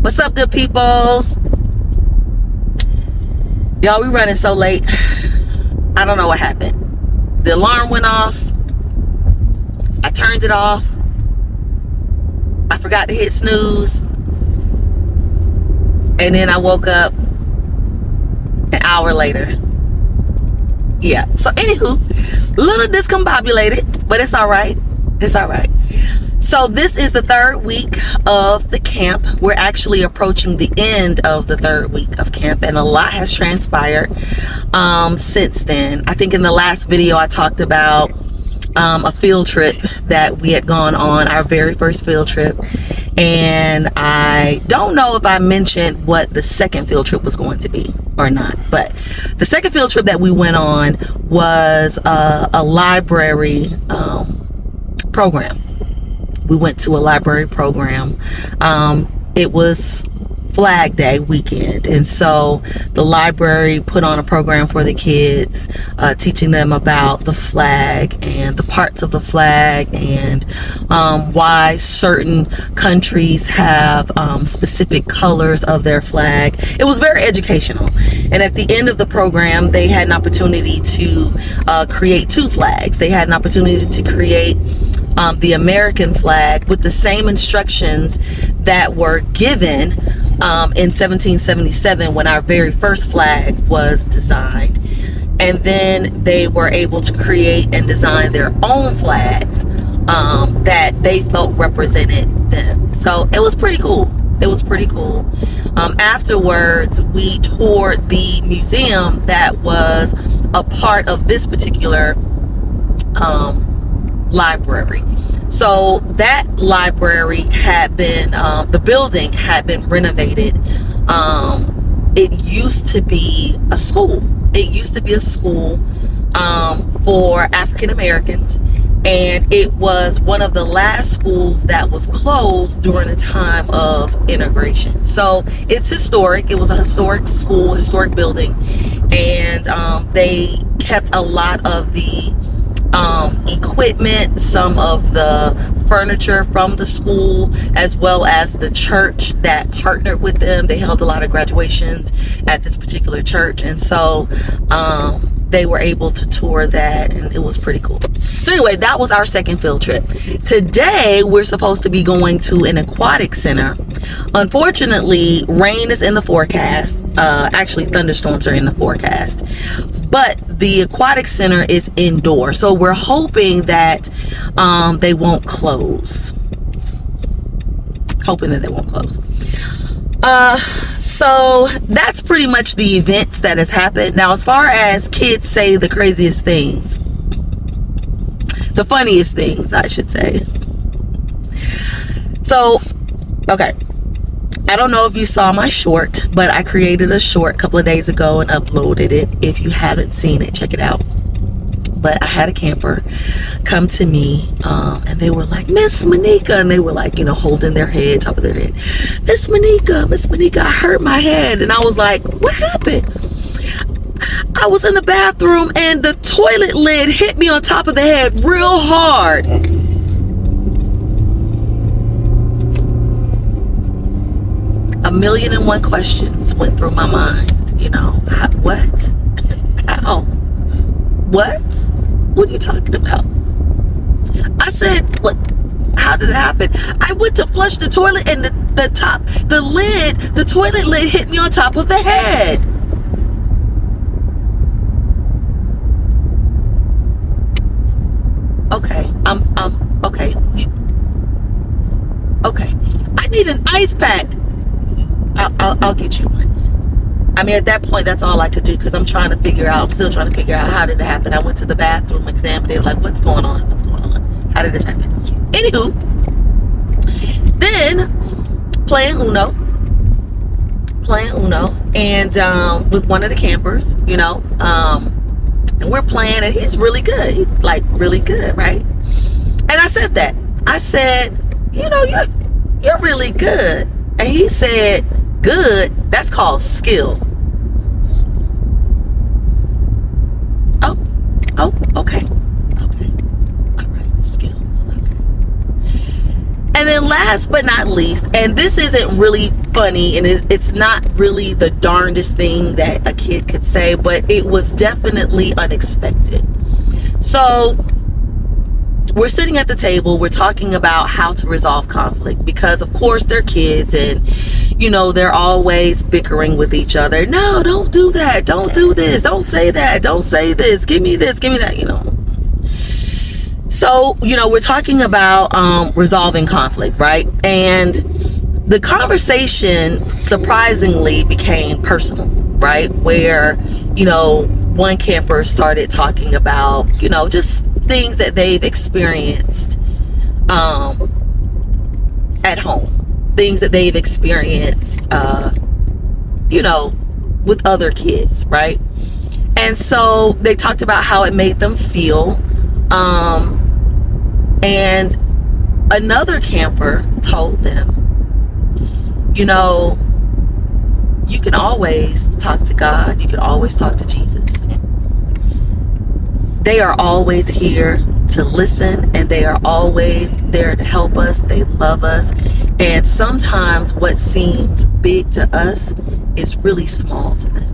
What's up, good peoples? Y'all, we running so late. I don't know what happened. The alarm went off. I turned it off. I forgot to hit snooze. And then I woke up an hour later. Yeah. So anywho, a little discombobulated, but it's all right. It's all right. So this is the third week of the camp. We're actually approaching the end of the third week of camp, and a lot has transpired since then. I think in the last video I talked about a field trip that we had gone on, our very first field trip, and I don't know if I mentioned what the second field trip was going to be or not, but the second field trip that we went on was a library program. We went to a library program. It was Flag Day weekend, and so the library put on a program for the kids, teaching them about the flag and the parts of the flag, and why certain countries have specific colors of their flag. It was very educational, and at the end of the program they had an opportunity to create two flags. They had an opportunity to create the American flag with the same instructions that were given in 1777 when our very first flag was designed, and then they were able to create and design their own flags that they felt represented them. So it was pretty cool. It was pretty cool. Afterwards, we toured the museum that was a part of this particular library. So that library had been, the building had been renovated. It used to be a school. It used to be a school for African Americans, and it was one of the last schools that was closed during the time of integration. So it's historic. It was a historic school, historic building, and they kept a lot of the equipment, some of the furniture from the school, as well as the church that partnered with them. They held a lot of graduations at this particular church, and so they were able to tour that, and it was pretty cool. So anyway, that was our second field trip. Today we're supposed to be going to an aquatic center. Unfortunately, rain is in the forecast. Actually, thunderstorms are in the forecast, but the aquatic center is indoor, so we're hoping that they won't close. So that's pretty much the events that has happened. Now, as far as kids say the craziest things, the funniest things, I should say. So, okay, I don't know if you saw my short, but I created a short a couple of days ago and uploaded it. If you haven't seen it, check it out. But I had a camper come to me, and they were like, Miss Manika, and they were like, you know, holding their head, top of their head. Miss Manika, I hurt my head. And I was like, what happened? I was in the bathroom and the toilet lid hit me on top of the head real hard. A million and one questions went through my mind. You know, what? How? What? What are you talking about? I said, what? How did it happen? I went to flush the toilet, and the toilet lid hit me on top of the head. Okay, okay. Okay, I need an ice pack. I'll get you one. I mean, at that point, that's all I could do, because I'm still trying to figure out how did it happen. I went to the bathroom, examined it, like, what's going on? How did this happen? Anywho, then playing Uno, and with one of the campers, you know, and we're playing, and he's really good. He's like really good, right? And I said that. I said, you know, you're really good. And he said, good? That's called skill. Okay. All right, skill. Okay. And And then last but not least, and this isn't really funny, and it's not really the darndest thing that a kid could say, but it was definitely unexpected. So we're sitting at the table, we're talking about how to resolve conflict, because of course they're kids, and you know, they're always bickering with each other. No, don't do that, don't do this, don't say that, don't say this, give me this, give me that, you know. So, you know, we're talking about resolving conflict, right? And the conversation surprisingly became personal, right? Where, you know, one camper started talking about, you know, just things that they've experienced at home, things that they've experienced, you know, with other kids, right? And so they talked about how it made them feel. And another camper told them, you know, you can always talk to God. You can always talk to Jesus. They are always here to listen, and they are always there to help us. They love us. And sometimes what seems big to us is really small to them.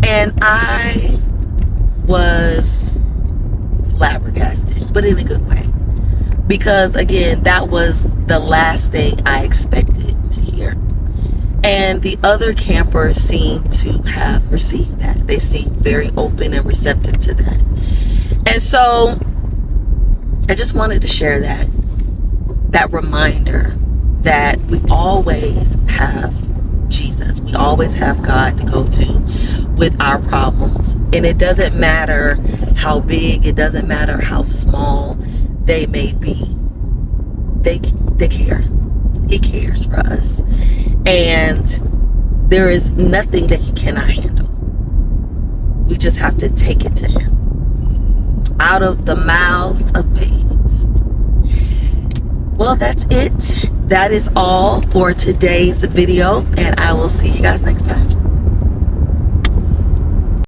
And I was flabbergasted, but in a good way, because again, that was the last thing I expected to hear. And the other campers seemed to have received that. They seemed very open and receptive to that. And so I just wanted to share that reminder that we always have Jesus. We always have God to go to with our problems. And it doesn't matter how big, it doesn't matter how small they may be. They care. He cares for us. And there is nothing that he cannot handle. We just have to take it to him. Out of the mouths of babes. Well, that's it. That is all for today's video, and I will see you guys next time.